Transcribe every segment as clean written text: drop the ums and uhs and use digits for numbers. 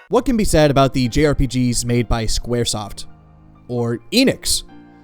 What can be said about the JRPGs made by SquareSoft? Or Enix?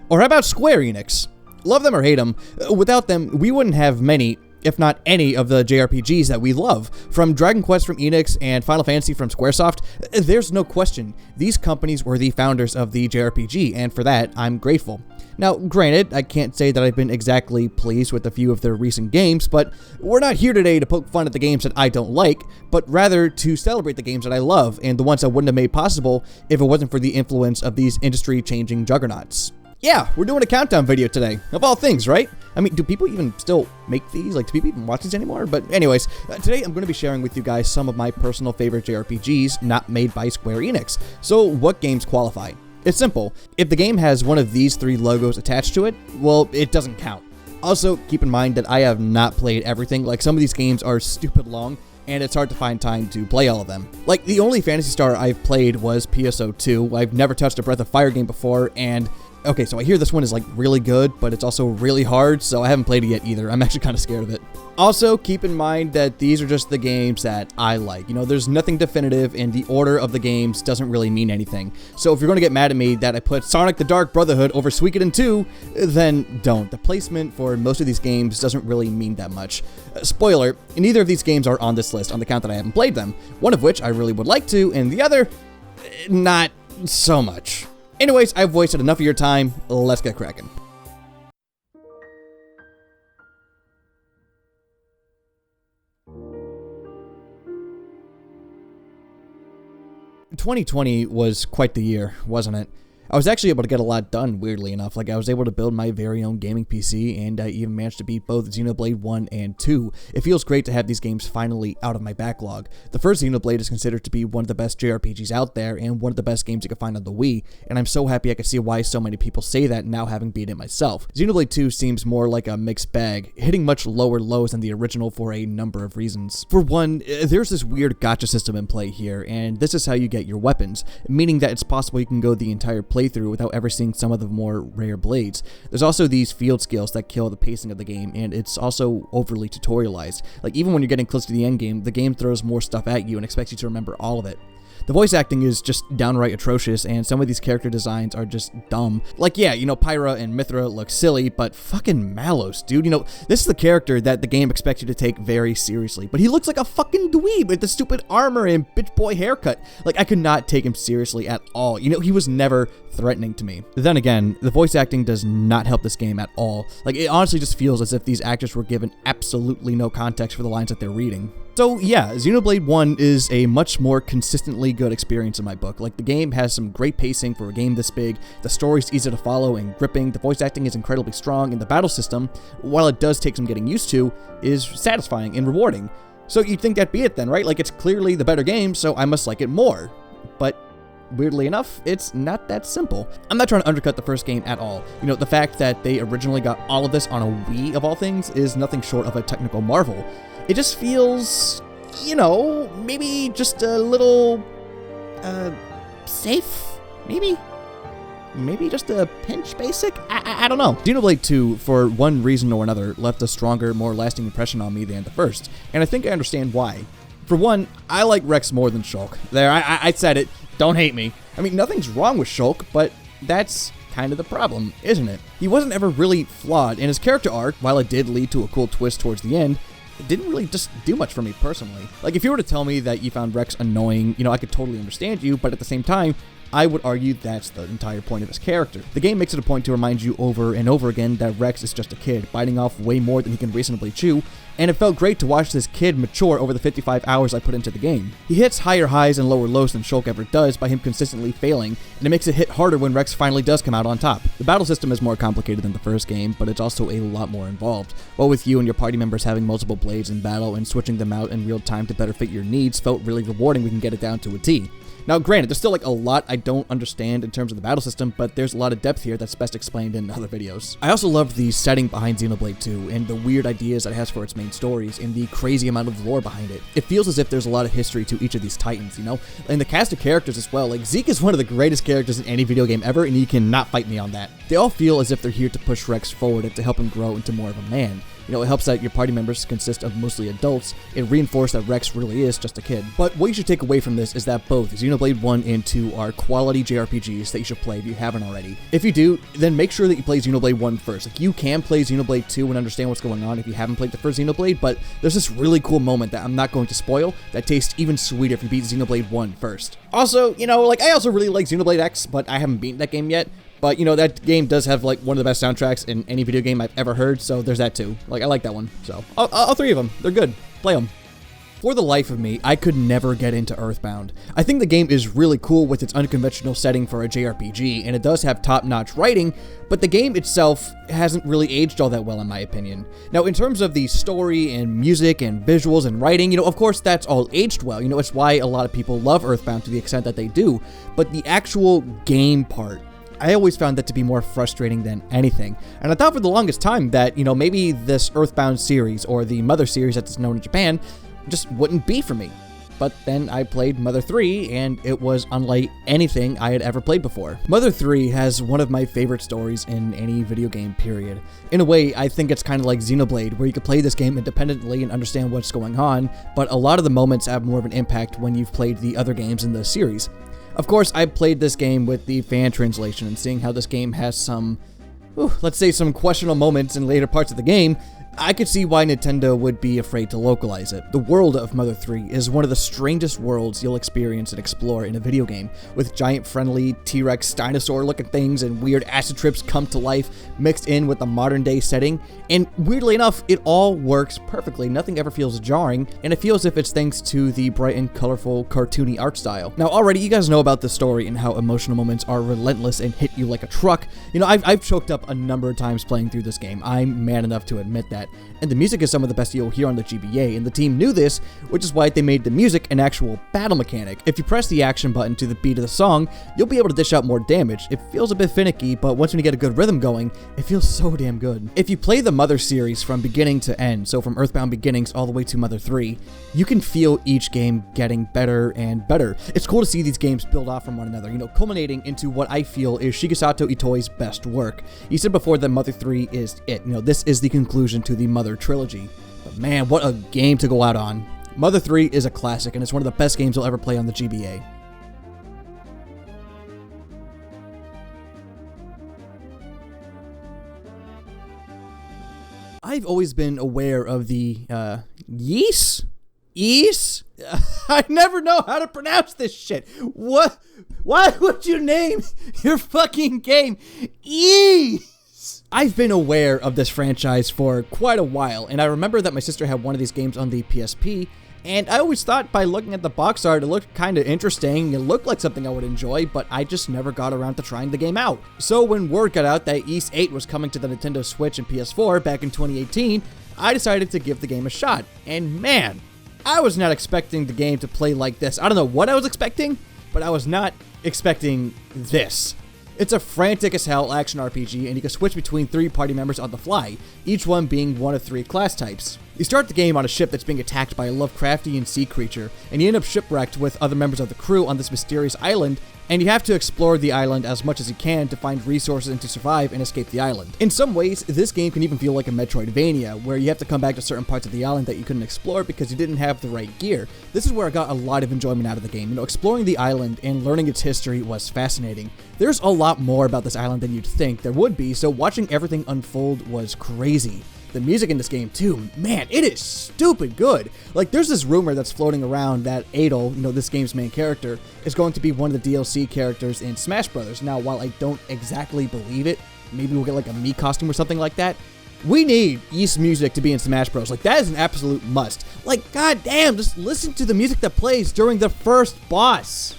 Or how about Square Enix? Love them or hate them, without them, we wouldn't have many, if not any, of the JRPGs that we love. From Dragon Quest from Enix and Final Fantasy from SquareSoft, there's no question. These companies were the founders of the JRPG, and for that, I'm grateful. Now, granted, I can't say that I've been exactly pleased with a few of their recent games, but we're not here today to poke fun at the games that I don't like, but rather to celebrate the games that I love, and the ones that wouldn't have made possible if it wasn't for the influence of these industry-changing juggernauts. Yeah, we're doing a countdown video today, of all things, right? I mean, do people even still make these? Like, do people even watch these anymore? But anyways, today I'm going to be sharing with you guys some of my personal favorite JRPGs not made by Square Enix. So, what games qualify? It's simple. If the game has one of these three logos attached to it, well, it doesn't count. Also, keep in mind that I have not played everything. Like, some of these games are stupid long, and it's hard to find time to play all of them. Like, the only Phantasy Star I've played was PSO2. I've never touched a Breath of Fire game before, and okay, so I hear this one is like really good, but it's also really hard, so I haven't played it yet either. I'm actually kind of scared of it. Also, keep in mind that these are just the games that I like. You know, there's nothing definitive, and the order of the games doesn't really mean anything. So if you're going to get mad at me that I put Sonic the Dark Brotherhood over Suikoden 2, then don't. The placement for most of these games doesn't really mean that much. Spoiler, neither of these games are on this list on the count that I haven't played them. One of which I really would like to, and the other, not so much. Anyways, I've wasted enough of your time. Let's get cracking. "2020 was quite the year, wasn't it? I was actually able to get a lot done, weirdly enough. Like, I was able to build my very own gaming PC, and I even managed to beat both Xenoblade 1 and 2. It feels great to have these games finally out of my backlog. The first Xenoblade is considered to be one of the best JRPGs out there, and one of the best games you can find on the Wii, and I'm so happy I can see why so many people say that now having beat it myself. Xenoblade 2 seems more like a mixed bag, hitting much lower lows than the original for a number of reasons. For one, there's this weird gacha system in play here, and this is how you get your weapons, meaning that it's possible you can go the entire playthrough without ever seeing some of the more rare blades. There's also these field skills that kill the pacing of the game, and it's also overly tutorialized. Like, even when you're getting close to the end game, the game throws more stuff at you and expects you to remember all of it. The voice acting is just downright atrocious, and some of these character designs are just dumb. Like, yeah, you know, Pyra and Mithra look silly, but fucking Malos, dude. You know, this is the character that the game expects you to take very seriously, but he looks like a fucking dweeb with the stupid armor and bitch boy haircut. Like, I could not take him seriously at all. You know, he was never threatening to me. Then again, the voice acting does not help this game at all. Like, it honestly just feels as if these actors were given absolutely no context for the lines that they're reading. So yeah, Xenoblade 1 is a much more consistently good experience in my book. Like, the game has some great pacing for a game this big, the story's easy to follow and gripping, the voice acting is incredibly strong, and the battle system, while it does take some getting used to, is satisfying and rewarding. So you'd think that'd be it then, right? Like, it's clearly the better game, so I must like it more. But weirdly enough, it's not that simple. I'm not trying to undercut the first game at all. You know, the fact that they originally got all of this on a Wii of all things is nothing short of a technical marvel. It just feels, you know, maybe just a little, safe? Maybe? Maybe just a pinch basic? I don't know. Xenoblade 2, for one reason or another, left a stronger, more lasting impression on me than the first, and I think I understand why. For one, I like Rex more than Shulk. There, I said it. Don't hate me. I mean, nothing's wrong with Shulk, but that's kind of the problem, isn't it? He wasn't ever really flawed, and his character arc, while it did lead to a cool twist towards the end, it didn't really just do much for me personally. Like, if you were to tell me that you found Rex annoying, you know, I could totally understand you, but at the same time, I would argue that's the entire point of his character. The game makes it a point to remind you over and over again that Rex is just a kid, biting off way more than he can reasonably chew, and it felt great to watch this kid mature over the 55 hours I put into the game. He hits higher highs and lower lows than Shulk ever does by him consistently failing, and it makes it hit harder when Rex finally does come out on top. The battle system is more complicated than the first game, but it's also a lot more involved. What with you and your party members having multiple blades in battle and switching them out in real time to better fit your needs felt really rewarding when you can get it down to a T. Now, granted, there's still like a lot I don't understand in terms of the battle system, but there's a lot of depth here that's best explained in other videos. I also love the setting behind Xenoblade 2 and the weird ideas that it has for its main stories and the crazy amount of lore behind it. It feels as if there's a lot of history to each of these titans, you know? And the cast of characters as well. Like, Zeke is one of the greatest characters in any video game ever, and you cannot fight me on that. They all feel as if they're here to push Rex forward and to help him grow into more of a man. You know, it helps that your party members consist of mostly adults and reinforce that Rex really is just a kid. But what you should take away from this is that both Xenoblade 1 and 2 are quality JRPGs that you should play if you haven't already. If you do, then make sure that you play Xenoblade 1 first. Like, you can play Xenoblade 2 and understand what's going on if you haven't played the first Xenoblade, but there's this really cool moment that I'm not going to spoil that tastes even sweeter if you beat Xenoblade 1 first. Also, you know, like, I also really like Xenoblade X, but I haven't beaten that game yet. But, you know, that game does have, like, one of the best soundtracks in any video game I've ever heard, so there's that too. Like, I like that one. So, all three of them. They're good. Play them. For the life of me, I could never get into Earthbound. I think the game is really cool with its unconventional setting for a JRPG, and it does have top-notch writing, but the game itself hasn't really aged all that well in my opinion. Now, in terms of the story and music and visuals and writing, you know, of course that's all aged well. You know, it's why a lot of people love Earthbound to the extent that they do, but the actual game part, I always found that to be more frustrating than anything. And I thought for the longest time that, you know, maybe this Earthbound series, or the Mother series as it's known in Japan, just wouldn't be for me. But then I played Mother 3, and it was unlike anything I had ever played before. Mother 3 has one of my favorite stories in any video game, period. In a way, I think it's kind of like Xenoblade, where you can play this game independently and understand what's going on, but a lot of the moments have more of an impact when you've played the other games in the series. Of course, I played this game with the fan translation, and seeing how this game has some, let's say some questionable moments in later parts of the game, I could see why Nintendo would be afraid to localize it. The world of Mother 3 is one of the strangest worlds you'll experience and explore in a video game, with giant friendly T-Rex dinosaur looking things and weird acid trips come to life mixed in with the modern day setting, and weirdly enough, it all works perfectly. Nothing ever feels jarring, and it feels as if it's thanks to the bright and colorful cartoony art style. Now already you guys know about the story and how emotional moments are relentless and hit you like a truck. You know, I've choked up a number of times playing through this game. I'm man enough to admit that. And the music is some of the best you'll hear on the GBA, and the team knew this, which is why they made the music an actual battle mechanic. If you press the action button to the beat of the song, you'll be able to dish out more damage. It feels a bit finicky, but once you get a good rhythm going, it feels so damn good. If you play the Mother series from beginning to end, so from Earthbound Beginnings all the way to Mother 3, you can feel each game getting better and better. It's cool to see these games build off from one another, you know, culminating into what I feel is Shigesato Itoi's best work. He said before that Mother 3 is it. You know, this is the conclusion to the Mother trilogy. But man, what a game to go out on. Mother 3 is a classic, and it's one of the best games you'll ever play on the GBA. I've always been aware of the, Ys? I never know how to pronounce this shit. What? Why would you name your fucking game Ys? I've been aware of this franchise for quite a while, and I remember that my sister had one of these games on the PSP, and I always thought by looking at the box art it looked kind of interesting, it looked like something I would enjoy, but I just never got around to trying the game out. So when word got out that Ys 8 was coming to the Nintendo Switch and PS4 back in 2018, I decided to give the game a shot, and man, I was not expecting the game to play like this. I don't know what I was expecting, but I was not expecting this. It's a frantic as hell action RPG, and you can switch between 3 party members on the fly, each one being one of 3 class types. You start the game on a ship that's being attacked by a Lovecraftian sea creature, and you end up shipwrecked with other members of the crew on this mysterious island, and you have to explore the island as much as you can to find resources and to survive and escape the island. In some ways, this game can even feel like a Metroidvania, where you have to come back to certain parts of the island that you couldn't explore because you didn't have the right gear. This is where I got a lot of enjoyment out of the game. You know, exploring the island and learning its history was fascinating. There's a lot more about this island than you'd think there would be, so watching everything unfold was crazy. The music in this game too, man, it is stupid good. Like, there's this rumor that's floating around that Adol, you know, this game's main character, is going to be one of the DLC characters in Smash Brothers. Now, while I don't exactly believe it, maybe we'll get like a Mii costume or something like that. We need Ys music to be in Smash Bros. Like, that is an absolute must. Like, goddamn, just listen to the music that plays during the first boss.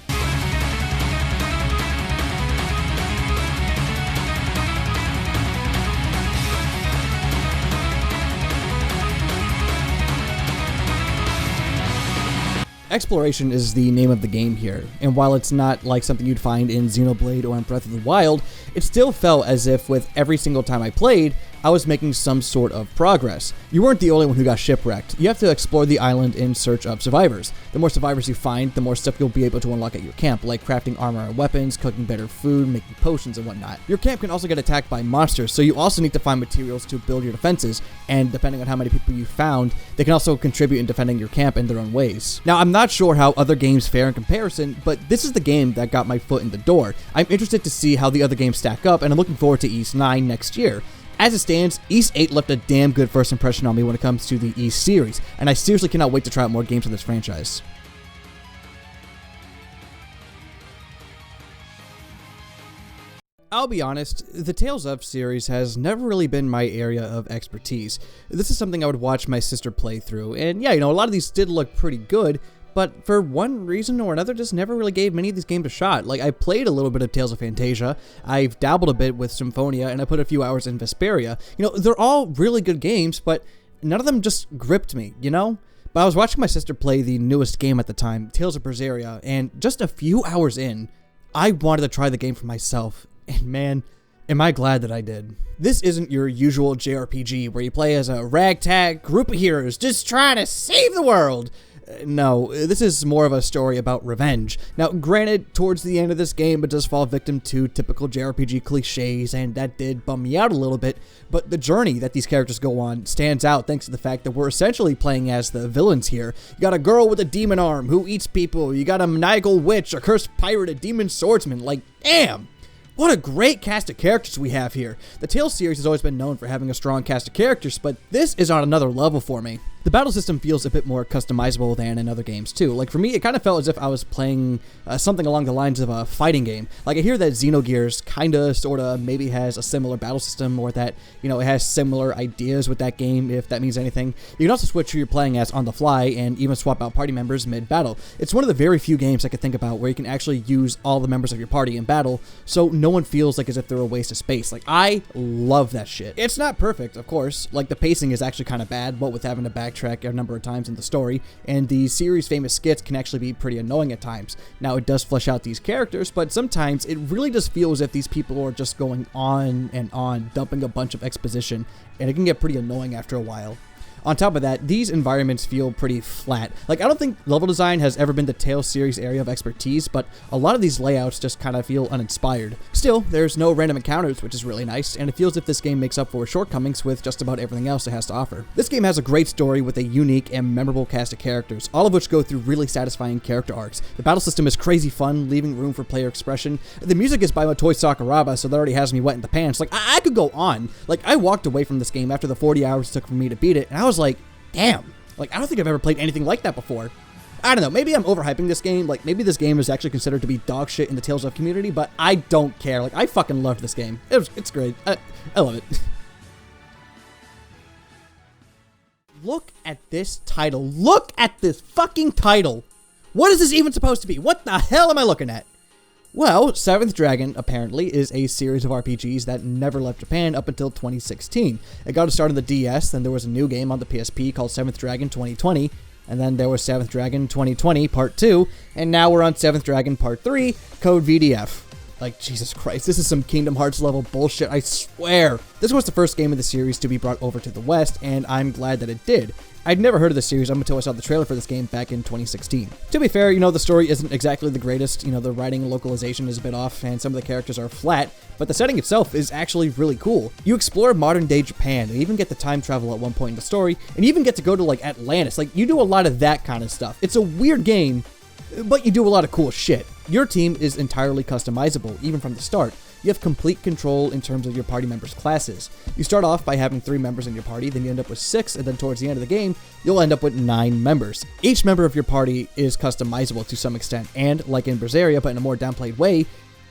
Exploration is the name of the game here, and while it's not like something you'd find in Xenoblade or in Breath of the Wild, it still felt as if with every single time I played, I was making some sort of progress. You weren't the only one who got shipwrecked. You have to explore the island in search of survivors. The more survivors you find, the more stuff you'll be able to unlock at your camp, like crafting armor and weapons, cooking better food, making potions and whatnot. Your camp can also get attacked by monsters, so you also need to find materials to build your defenses, and depending on how many people you found, they can also contribute in defending your camp in their own ways. Now, I'm not sure how other games fare in comparison, but this is the game that got my foot in the door. I'm interested to see how the other games stack up, and I'm looking forward to Ys 9 next year. As it stands, Ys 8 left a damn good first impression on me when it comes to the Ys series, and I seriously cannot wait to try out more games in this franchise. I'll be honest, the Tales of series has never really been my area of expertise. This is something I would watch my sister play through, and yeah, a lot of these did look pretty good, but for one reason or another, just never really gave many of these games a shot. Like, I played a little bit of Tales of Phantasia, I've dabbled a bit with Symphonia, and I put a few hours in Vesperia. They're all really good games, but none of them just gripped me, But I was watching my sister play the newest game at the time, Tales of Berseria, and just a few hours in, I wanted to try the game for myself. And man, am I glad that I did. This isn't your usual JRPG where you play as a ragtag group of heroes just trying to save the world. No, this is more of a story about revenge. Now, granted, towards the end of this game, it does fall victim to typical JRPG cliches, and that did bum me out a little bit, but the journey that these characters go on stands out thanks to the fact that we're essentially playing as the villains here. You got a girl with a demon arm who eats people, you got a maniacal witch, a cursed pirate, a demon swordsman, like, damn! What a great cast of characters we have here. The Tales series has always been known for having a strong cast of characters, but this is on another level for me. The battle system feels a bit more customizable than in other games too. Like for me, it kind of felt as if I was playing something along the lines of a fighting game. Like I hear that Xenogears kinda, sorta, maybe has a similar battle system, or that, it has similar ideas with that game, if that means anything. You can also switch who you're playing as on the fly, and even swap out party members mid-battle. It's one of the very few games I can think about where you can actually use all the members of your party in battle, so no one feels like as if they're a waste of space. Like, I love that shit. It's not perfect, of course. Like, the pacing is actually kind of bad, what with having to backtrack a number of times in the story, and the series' famous skits can actually be pretty annoying at times. Now, it does flesh out these characters, but sometimes it really does feel as if these people are just going on and on, dumping a bunch of exposition, and it can get pretty annoying after a while. On top of that, these environments feel pretty flat. Like, I don't think level design has ever been the Tales series area of expertise, but a lot of these layouts just kind of feel uninspired. Still, there's no random encounters, which is really nice, and it feels as if this game makes up for shortcomings with just about everything else it has to offer. This game has a great story with a unique and memorable cast of characters, all of which go through really satisfying character arcs. The battle system is crazy fun, leaving room for player expression. The music is by Motoi Sakuraba, so that already has me wet in the pants. Like, I could go on. Like, I walked away from this game after the 40 hours it took for me to beat it, and I was like, damn, like, I don't think I've ever played anything like that before. I don't know, maybe I'm overhyping this game, like, maybe this game is actually considered to be dog shit in the Tales of community, but I don't care. Like, I fucking loved this game. It's great. I love it. Look at this title. Look at this fucking title. What is this even supposed to be? What the hell am I looking at? Well, Seventh Dragon, apparently, is a series of RPGs that never left Japan up until 2016. It got a start on the DS, then there was a new game on the PSP called Seventh Dragon 2020, and then there was Seventh Dragon 2020 Part 2, and now we're on Seventh Dragon Part 3, Code VDF. Like, Jesus Christ, this is some Kingdom Hearts level bullshit, I swear. This was the first game of the series to be brought over to the West, and I'm glad that it did. I'd never heard of the series until I saw the trailer for this game back in 2016. To be fair, the story isn't exactly the greatest, the writing and localization is a bit off, and some of the characters are flat, but the setting itself is actually really cool. You explore modern-day Japan, and even get to time travel at one point in the story, and you even get to go to, like, Atlantis. Like, you do a lot of that kind of stuff. It's a weird game, but you do a lot of cool shit. Your team is entirely customizable, even from the start. You have complete control in terms of your party members' classes. You start off by having 3 members in your party, then you end up with 6, and then towards the end of the game, you'll end up with 9 members. Each member of your party is customizable to some extent, and, like in Berseria, but in a more downplayed way,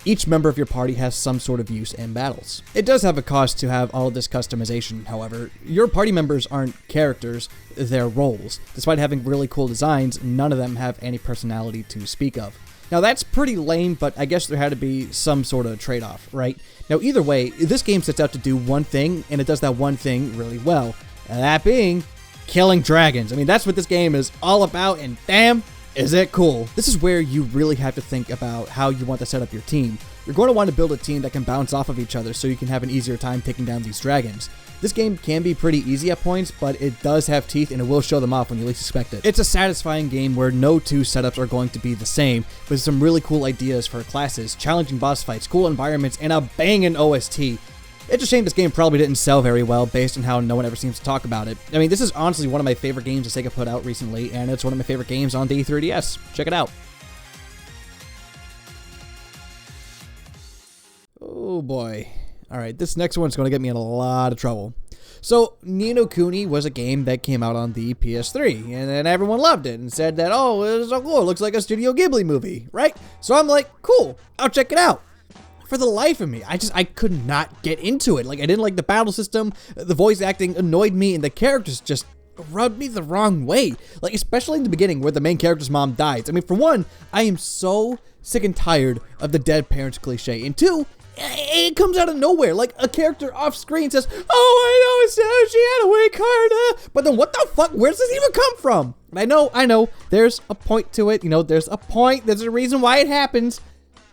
each member of your party has some sort of use in battles. It does have a cost to have all of this customization, however. Your party members aren't characters, they're roles. Despite having really cool designs, none of them have any personality to speak of. Now that's pretty lame, but I guess there had to be some sort of trade-off, right? Now either way, this game sets out to do one thing, and it does that one thing really well, and that being killing dragons. I mean, that's what this game is all about, and damn, Is it cool? This is where you really have to think about how you want to set up your team. You're going to want to build a team that can bounce off of each other so you can have an easier time taking down these dragons. This game can be pretty easy at points, but it does have teeth and it will show them off when you least expect it. It's a satisfying game where no two setups are going to be the same, with some really cool ideas for classes, challenging boss fights, cool environments, and a banging OST. It's a shame this game probably didn't sell very well based on how no one ever seems to talk about it. I mean, this is honestly one of my favorite games that Sega put out recently, and it's one of my favorite games on the 3DS. Check it out. Oh boy. Alright, this next one's going to get me in a lot of trouble. So, Nino Cooney was a game that came out on the PS3, and then everyone loved it and said that, oh, it was so cool, it looks like a Studio Ghibli movie, right? So I'm like, cool, I'll check it out. For the life of me, I could not get into it. Like, I didn't like the battle system, the voice acting annoyed me, and the characters just rubbed me the wrong way. Like, especially in the beginning where the main character's mom dies. I mean, for one, I am so sick and tired of the dead parents cliche, and two, it comes out of nowhere. Like, a character off screen says, oh, I know, it's, she had a weak heart, but then what the fuck, where does this even come from? And I know, there's a point to it, you know, there's a reason why it happens,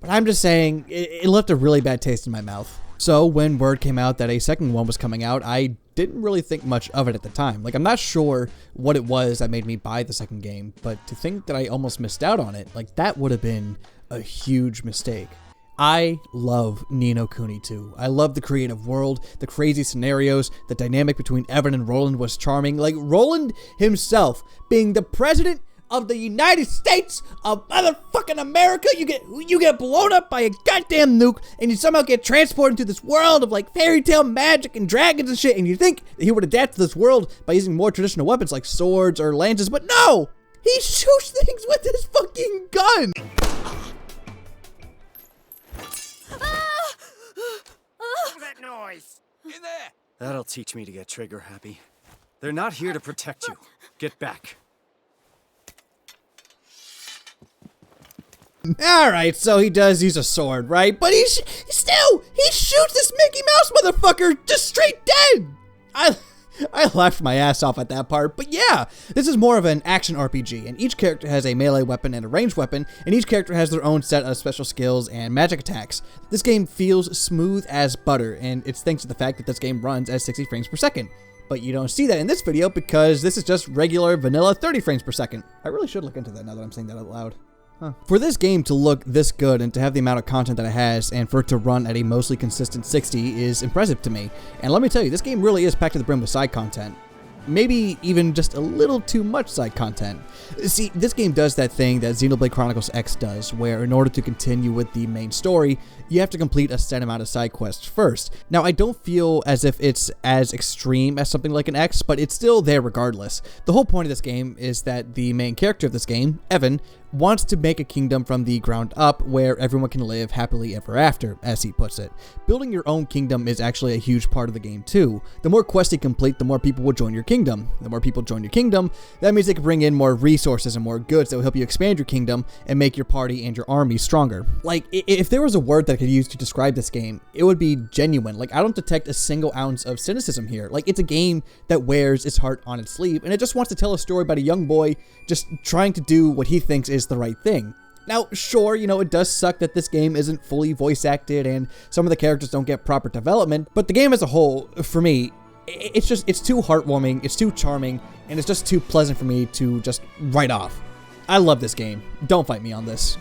but I'm just saying, it left a really bad taste in my mouth. So, when word came out that a second one was coming out, I didn't really think much of it at the time. Like, I'm not sure what it was that made me buy the second game, but to think that I almost missed out on it, like, that would have been a huge mistake. I love Nino Cooney 2. I love the creative world, the crazy scenarios, the dynamic between Evan and Roland was charming. Like, Roland himself being the president of the United States of motherfucking America, you get blown up by a goddamn nuke, and you somehow get transported into this world of like fairy tale magic and dragons and shit, and you think that he would adapt to this world by using more traditional weapons like swords or lances, but no! He shoots things with his fucking gun! That noise! In there! That'll teach me to get trigger happy. They're not here to protect you. Get back. Alright, so he does use a sword, right? But he shoots this Mickey Mouse motherfucker just straight dead! I laughed my ass off at that part, but yeah, this is more of an action RPG, and each character has a melee weapon and a ranged weapon, and each character has their own set of special skills and magic attacks. This game feels smooth as butter, and it's thanks to the fact that this game runs at 60 frames per second. But you don't see that in this video because this is just regular vanilla 30 frames per second. I really should look into that now that I'm saying that out loud. Huh. For this game to look this good and to have the amount of content that it has and for it to run at a mostly consistent 60 is impressive to me. And let me tell you, this game really is packed to the brim with side content. Maybe even just a little too much side content. See, this game does that thing that Xenoblade Chronicles X does, where in order to continue with the main story, you have to complete a set amount of side quests first. Now, I don't feel as if it's as extreme as something like an X, but it's still there regardless. The whole point of this game is that the main character of this game, Evan, wants to make a kingdom from the ground up where everyone can live happily ever after, as he puts it. Building your own kingdom is actually a huge part of the game too. The more quests you complete, the more people will join your kingdom. The more people join your kingdom, that means they can bring in more resources and more goods that will help you expand your kingdom and make your party and your army stronger. Like, if there was a word that I could use to describe this game, it would be genuine. Like, I don't detect a single ounce of cynicism here. Like, it's a game that wears its heart on its sleeve, and it just wants to tell a story about a young boy just trying to do what he thinks is the right thing. Now, sure, you know, it does suck that this game isn't fully voice acted and some of the characters don't get proper development, but the game as a whole, for me, it's too heartwarming, it's too charming, and it's just too pleasant for me to just write off. I love this game. Don't fight me on this.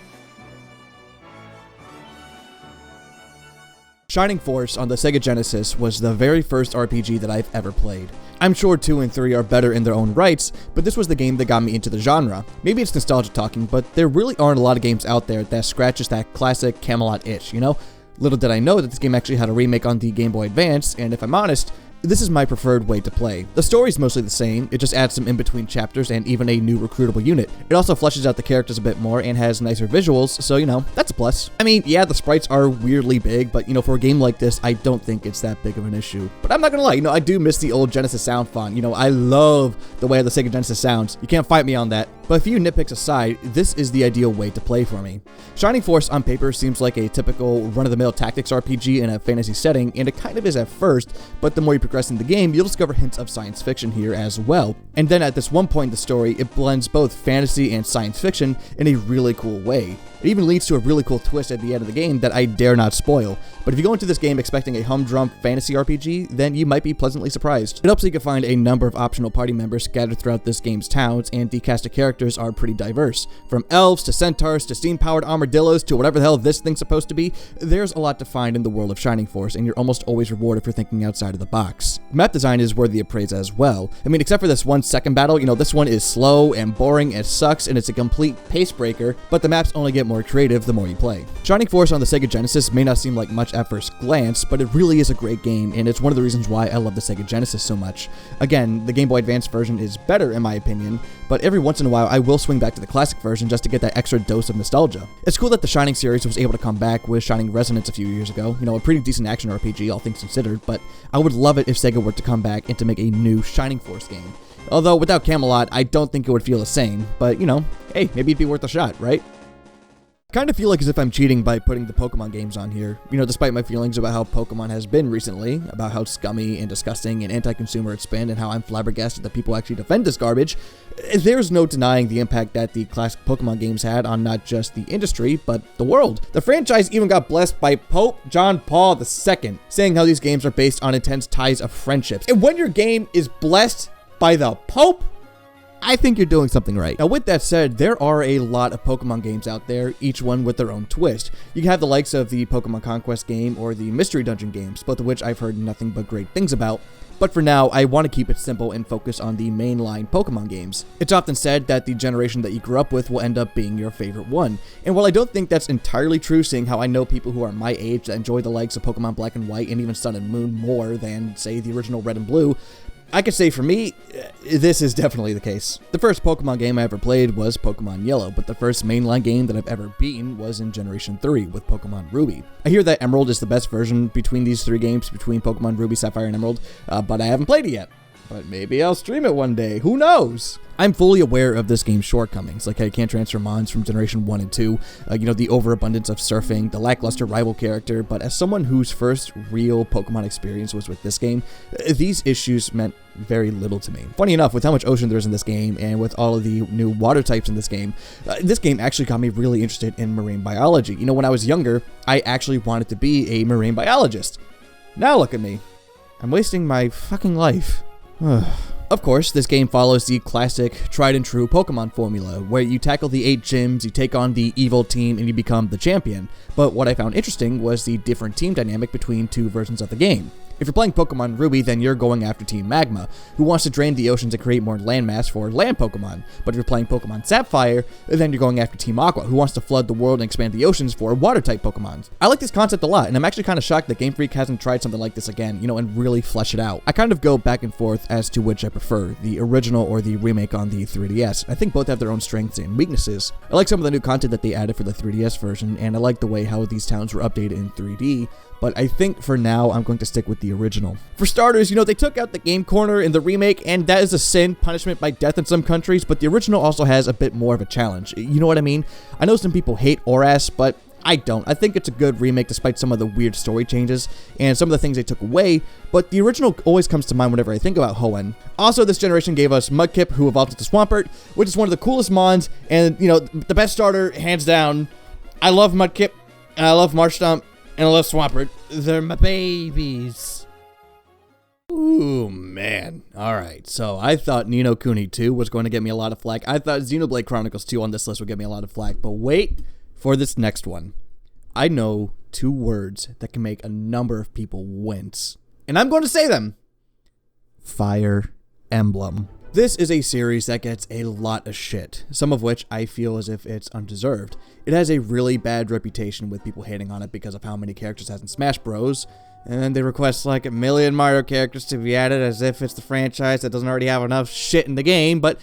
Shining Force on the Sega Genesis was the very first RPG that I've ever played. I'm sure 2 and 3 are better in their own rights, but this was the game that got me into the genre. Maybe it's nostalgia talking, but there really aren't a lot of games out there that scratches that classic Camelot itch, you know? Little did I know that this game actually had a remake on the Game Boy Advance, and if I'm honest, this is my preferred way to play. The story's mostly the same, it just adds some in-between chapters and even a new recruitable unit. It also fleshes out the characters a bit more and has nicer visuals, so you know, that's a plus. I mean, yeah, the sprites are weirdly big, but you know, for a game like this, I don't think it's that big of an issue. But I'm not gonna lie, you know, I do miss the old Genesis sound font. You know, I love the way the Sega Genesis sounds. You can't fight me on that. But a few nitpicks aside, this is the ideal way to play for me. Shining Force on paper seems like a typical run-of-the-mill tactics RPG in a fantasy setting, and it kind of is at first, but the more you progress in the game, you'll discover hints of science fiction here as well. And then at this one point in the story, it blends both fantasy and science fiction in a really cool way. It even leads to a really cool twist at the end of the game that I dare not spoil. But if you go into this game expecting a humdrum fantasy RPG, then you might be pleasantly surprised. It helps you can find a number of optional party members scattered throughout this game's towns, and the cast of characters are pretty diverse. From elves to centaurs to steam-powered armadillos to whatever the hell this thing's supposed to be, there's a lot to find in the world of Shining Force, and you're almost always rewarded for thinking outside of the box. Map design is worthy of praise as well. I mean, except for this one second battle, this one is slow and boring and sucks, and it's a complete pace breaker, but the maps only get more creative the more you play. Shining Force on the Sega Genesis may not seem like much at first glance, but it really is a great game, and it's one of the reasons why I love the Sega Genesis so much. Again, the Game Boy Advance version is better in my opinion, but every once in a while I will swing back to the classic version just to get that extra dose of nostalgia. It's cool that the Shining series was able to come back with Shining Resonance a few years ago, a pretty decent action RPG, all things considered, but I would love it if Sega were to come back and to make a new Shining Force game. Although without Camelot, I don't think it would feel the same, but hey, maybe it'd be worth a shot, right? Kind of feel like as if I'm cheating by putting the Pokemon games on here, despite my feelings about how Pokemon has been recently, about how scummy and disgusting and anti-consumer it's been, and how I'm flabbergasted that people actually defend this garbage. There's no denying the impact that the classic Pokemon games had on not just the industry, but the world. The franchise even got blessed by Pope John Paul II, saying how these games are based on intense ties of friendships. And when your game is blessed by the Pope, I think you're doing something right. Now with that said, there are a lot of Pokemon games out there, each one with their own twist. You can have the likes of the Pokemon Conquest game or the Mystery Dungeon games, both of which I've heard nothing but great things about. But for now, I want to keep it simple and focus on the mainline Pokemon games. It's often said that the generation that you grew up with will end up being your favorite one. And while I don't think that's entirely true, seeing how I know people who are my age that enjoy the likes of Pokemon Black and White and even Sun and Moon more than, say, the original Red and Blue, I could say for me, this is definitely the case. The first Pokemon game I ever played was Pokemon Yellow, but the first mainline game that I've ever beaten was in Generation 3 with Pokemon Ruby. I hear that Emerald is the best version between these three games, between Pokemon Ruby, Sapphire, and Emerald, but I haven't played it yet. But maybe I'll stream it one day, who knows? I'm fully aware of this game's shortcomings, like how you can't transfer mons from Generation 1 and 2, the overabundance of surfing, the lackluster rival character, but as someone whose first real Pokemon experience was with this game, these issues meant very little to me. Funny enough, with how much ocean there is in this game, and with all of the new water types in this game actually got me really interested in marine biology. When I was younger, I actually wanted to be a marine biologist. Now look at me. I'm wasting my fucking life. Of course, this game follows the classic, tried-and-true Pokemon formula, where you tackle the 8 gyms, you take on the evil team, and you become the champion. But what I found interesting was the different team dynamic between two versions of the game. If you're playing Pokemon Ruby, then you're going after Team Magma, who wants to drain the oceans and create more landmass for land Pokemon. But if you're playing Pokemon Sapphire, then you're going after Team Aqua, who wants to flood the world and expand the oceans for water-type Pokemon. I like this concept a lot, and I'm actually kind of shocked that Game Freak hasn't tried something like this again, and really flesh it out. I kind of go back and forth as to which I prefer, the original or the remake on the 3DS. I think both have their own strengths and weaknesses. I like some of the new content that they added for the 3DS version, and I like the way how these towns were updated in 3D, but I think for now, I'm going to stick with the original. For starters, they took out the game corner in the remake, and that is a sin, punishment by death in some countries, but the original also has a bit more of a challenge. You know what I mean? I know some people hate ORAS, but I don't. I think it's a good remake despite some of the weird story changes and some of the things they took away, but the original always comes to mind whenever I think about Hoenn. Also, this generation gave us Mudkip, who evolved into Swampert, which is one of the coolest mons, and, the best starter, hands down. I love Mudkip, and I love Marshtomp, and I love Swampert. They're my babies. Ooh, man. Alright, so I thought Nino Cooney 2 was going to get me a lot of flack. I thought Xenoblade Chronicles 2 on this list would get me a lot of flack. But wait for this next one. I know 2 words that can make a number of people wince. And I'm going to say them. Fire Emblem. This is a series that gets a lot of shit, some of which I feel as if it's undeserved. It has a really bad reputation with people hating on it because of how many characters it has in Smash Bros. And then they request like 1 million Mario characters to be added as if it's the franchise that doesn't already have enough shit in the game, but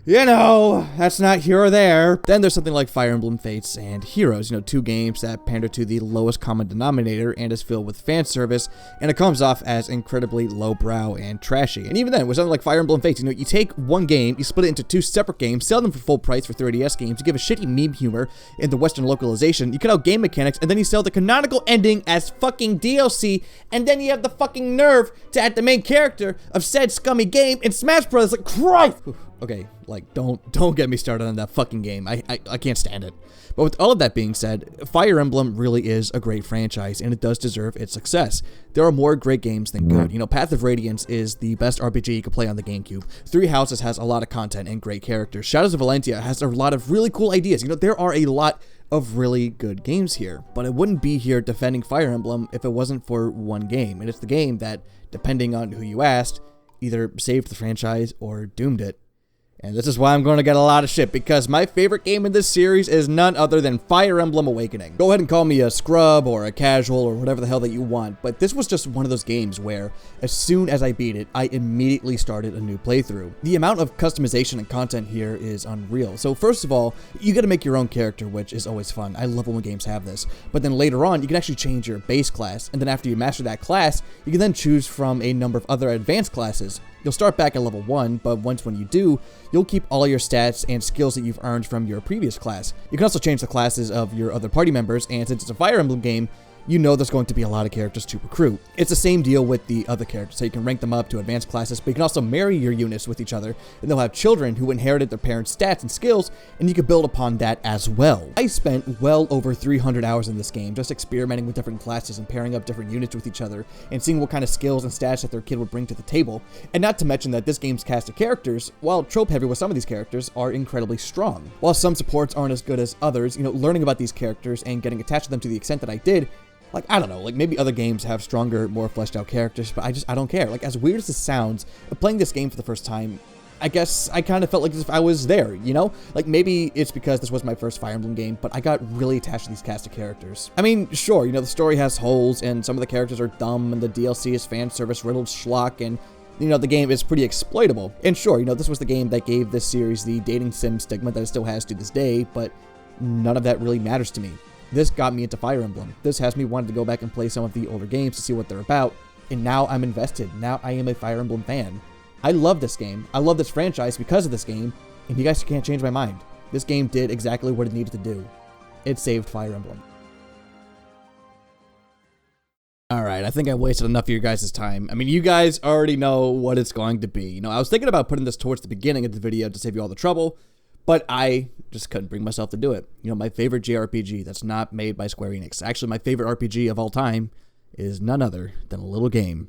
you know, that's not here or there. Then there's something like Fire Emblem Fates and Heroes, you know, two games that pander to the lowest common denominator and is filled with fan service, and it comes off as incredibly lowbrow and trashy. And even then, with something like Fire Emblem Fates, you know, you take one game, you split it into two separate games, sell them for full price for 3DS games, you give a shitty meme humor in the Western localization, you cut out game mechanics, and then you sell the canonical ending as fucking DLC, and then you have the fucking nerve to add the main character of said scummy game in Smash Bros. Like, Christ! Okay, like, don't get me started on that fucking game. I can't stand it. But with all of that being said, Fire Emblem really is a great franchise, and it does deserve its success. There are more great games than good. You know, Path of Radiance is the best RPG you can play on the GameCube. Three Houses has a lot of content and great characters. Shadows of Valentia has a lot of really cool ideas. You know, there are a lot of really good games here. But I wouldn't be here defending Fire Emblem if it wasn't for one game. And it's the game that, depending on who you asked, either saved the franchise or doomed it. And this is why I'm going to get a lot of shit, because my favorite game in this series is none other than Fire Emblem Awakening. Go ahead and call me a scrub or a casual or whatever the hell that you want, but this was just one of those games where, as soon as I beat it, I immediately started a new playthrough. The amount of customization and content here is unreal. So first of all, you gotta make your own character, which is always fun. I love when games have this. But then later on, you can actually change your base class, and then after you master that class, you can then choose from a number of other advanced classes. You'll start back at level 1, but when you do, you'll keep all your stats and skills that you've earned from your previous class. You can also change the classes of your other party members, and since it's a Fire Emblem game, you know there's going to be a lot of characters to recruit. It's the same deal with the other characters, so you can rank them up to advanced classes, but you can also marry your units with each other, and they'll have children who inherited their parents' stats and skills, and you can build upon that as well. I spent well over 300 hours in this game, just experimenting with different classes and pairing up different units with each other, and seeing what kind of skills and stats that their kid would bring to the table. And not to mention that this game's cast of characters, while trope-heavy with some of these characters, are incredibly strong. While some supports aren't as good as others, you know, learning about these characters and getting attached to them to the extent that I did, like, I don't know, like, maybe other games have stronger, more fleshed out characters, but I don't care. Like, as weird as this sounds, playing this game for the first time, I guess I kind of felt like as if I was there, you know? Like, maybe it's because this was my first Fire Emblem game, but I got really attached to these cast of characters. I mean, sure, you know, the story has holes, and some of the characters are dumb, and the DLC is fan service riddled schlock, and you know, the game is pretty exploitable. And sure, you know, this was the game that gave this series the dating sim stigma that it still has to this day, but none of that really matters to me. This got me into Fire Emblem. This has me wanting to go back and play some of the older games to see what they're about, and now I'm invested. Now I am a Fire Emblem fan. I love this game. I love this franchise because of this game, and you guys can't change my mind. This game did exactly what it needed to do. It saved Fire Emblem. Alright, I think I wasted enough of your guys' time. I mean, you guys already know what it's going to be. You know, I was thinking about putting this towards the beginning of the video to save you all the trouble, but I just couldn't bring myself to do it. You know, my favorite JRPG that's not made by Square Enix, actually my favorite RPG of all time, is none other than a little game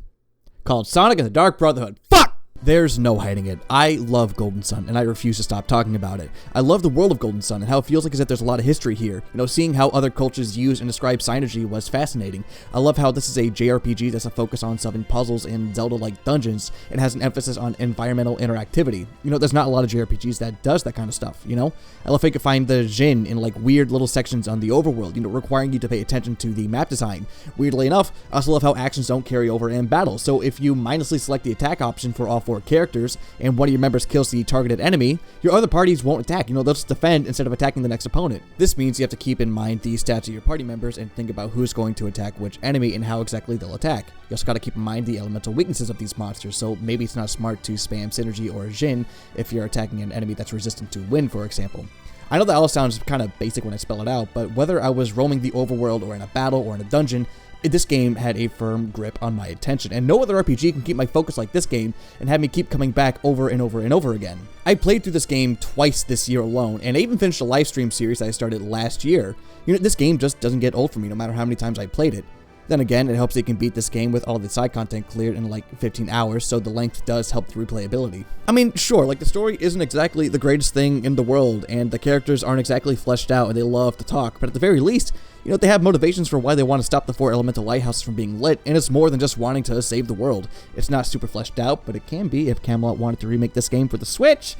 called Sonic and the Dark Brotherhood. Fuck! There's no hiding it. I love Golden Sun, and I refuse to stop talking about it. I love the world of Golden Sun and how it feels like as if there's a lot of history here. You know, seeing how other cultures use and describe synergy was fascinating. I love how this is a JRPG that's a focus on solving puzzles in Zelda-like dungeons and has an emphasis on environmental interactivity. You know, there's not a lot of JRPGs that does that kind of stuff, you know? I love how you can find the Jin in, like, weird little sections on the overworld, you know, requiring you to pay attention to the map design. Weirdly enough, I also love how actions don't carry over in battle, so if you mindlessly select the attack option for all 4 characters, and one of your members kills the targeted enemy, your other parties won't attack. You know, they'll just defend instead of attacking the next opponent. This means you have to keep in mind the stats of your party members and think about who's going to attack which enemy and how exactly they'll attack. You also gotta keep in mind the elemental weaknesses of these monsters, so maybe it's not smart to spam Synergy or Jin if you're attacking an enemy that's resistant to wind, for example. I know that all sounds kind of basic when I spell it out, but whether I was roaming the overworld or in a battle or in a dungeon, this game had a firm grip on my attention, and no other RPG can keep my focus like this game and have me keep coming back over and over and over again. I played through this game twice this year alone, and I even finished a live stream series I started last year. You know, this game just doesn't get old for me no matter how many times I played it. Then again, it helps that you can beat this game with all the side content cleared in like 15 hours, so the length does help the replayability. I mean, sure, like the story isn't exactly the greatest thing in the world, and the characters aren't exactly fleshed out and they love to talk, but at the very least, you know, they have motivations for why they want to stop the 4 elemental lighthouses from being lit, and it's more than just wanting to save the world. It's not super fleshed out, but it can be if Camelot wanted to remake this game for the Switch.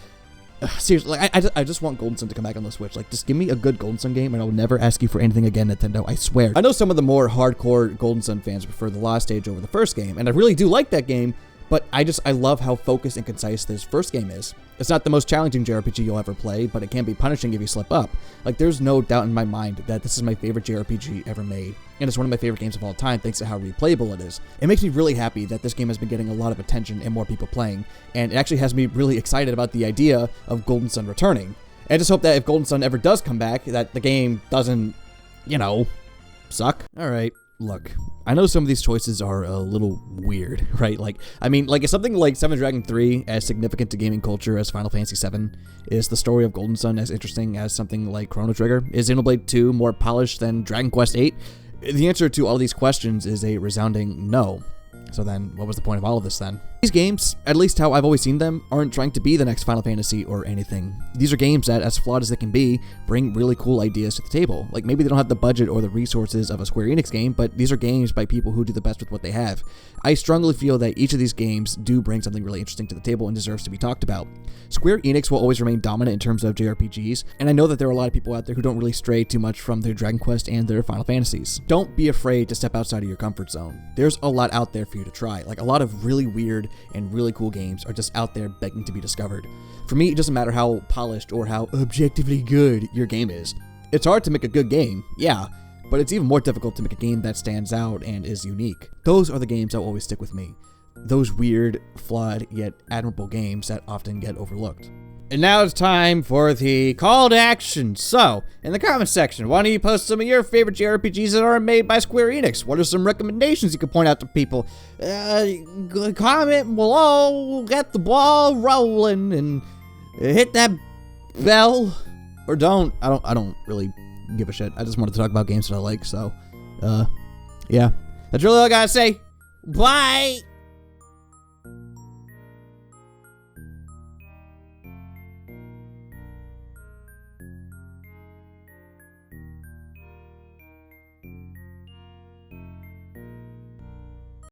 Seriously, like, I just want Golden Sun to come back on the Switch. Like, just give me a good Golden Sun game, and I will never ask you for anything again, Nintendo, I swear. I know some of the more hardcore Golden Sun fans prefer the Lost Stage over the first game, and I really do like that game, But I love how focused and concise this first game is. It's not the most challenging JRPG you'll ever play, but it can be punishing if you slip up. Like, there's no doubt in my mind that this is my favorite JRPG ever made, and it's one of my favorite games of all time thanks to how replayable it is. It makes me really happy that this game has been getting a lot of attention and more people playing, and it actually has me really excited about the idea of Golden Sun returning. I just hope that if Golden Sun ever does come back, that the game doesn't, suck. Alright, look. I know some of these choices are a little weird, right? Is something like Seven Dragon 3 as significant to gaming culture as Final Fantasy 7? Is the story of Golden Sun as interesting as something like Chrono Trigger? Is Xenoblade 2 more polished than Dragon Quest 8? The answer to all these questions is a resounding no. So then, what was the point of all of this then? These games, at least how I've always seen them, aren't trying to be the next Final Fantasy or anything. These are games that, as flawed as they can be, bring really cool ideas to the table. Like, maybe they don't have the budget or the resources of a Square Enix game, but these are games by people who do the best with what they have. I strongly feel that each of these games do bring something really interesting to the table and deserves to be talked about. Square Enix will always remain dominant in terms of JRPGs, and I know that there are a lot of people out there who don't really stray too much from their Dragon Quest and their Final Fantasies. Don't be afraid to step outside of your comfort zone. There's a lot out there for you to try. Like, a lot of really weird and really cool games are just out there begging to be discovered. For me, it doesn't matter how polished or how objectively good your game is. It's hard to make a good game, yeah, but it's even more difficult to make a game that stands out and is unique. Those are the games that will always stick with me. Those weird, flawed, yet admirable games that often get overlooked. And now it's time for the call to action. So, in the comment section, why don't you post some of your favorite JRPGs that are made by Square Enix? What are some recommendations you can point out to people? Comment below, get the ball rolling, and hit that bell. Or don't. I don't really give a shit. I just wanted to talk about games that I like, so, yeah. That's really all I gotta say. Bye!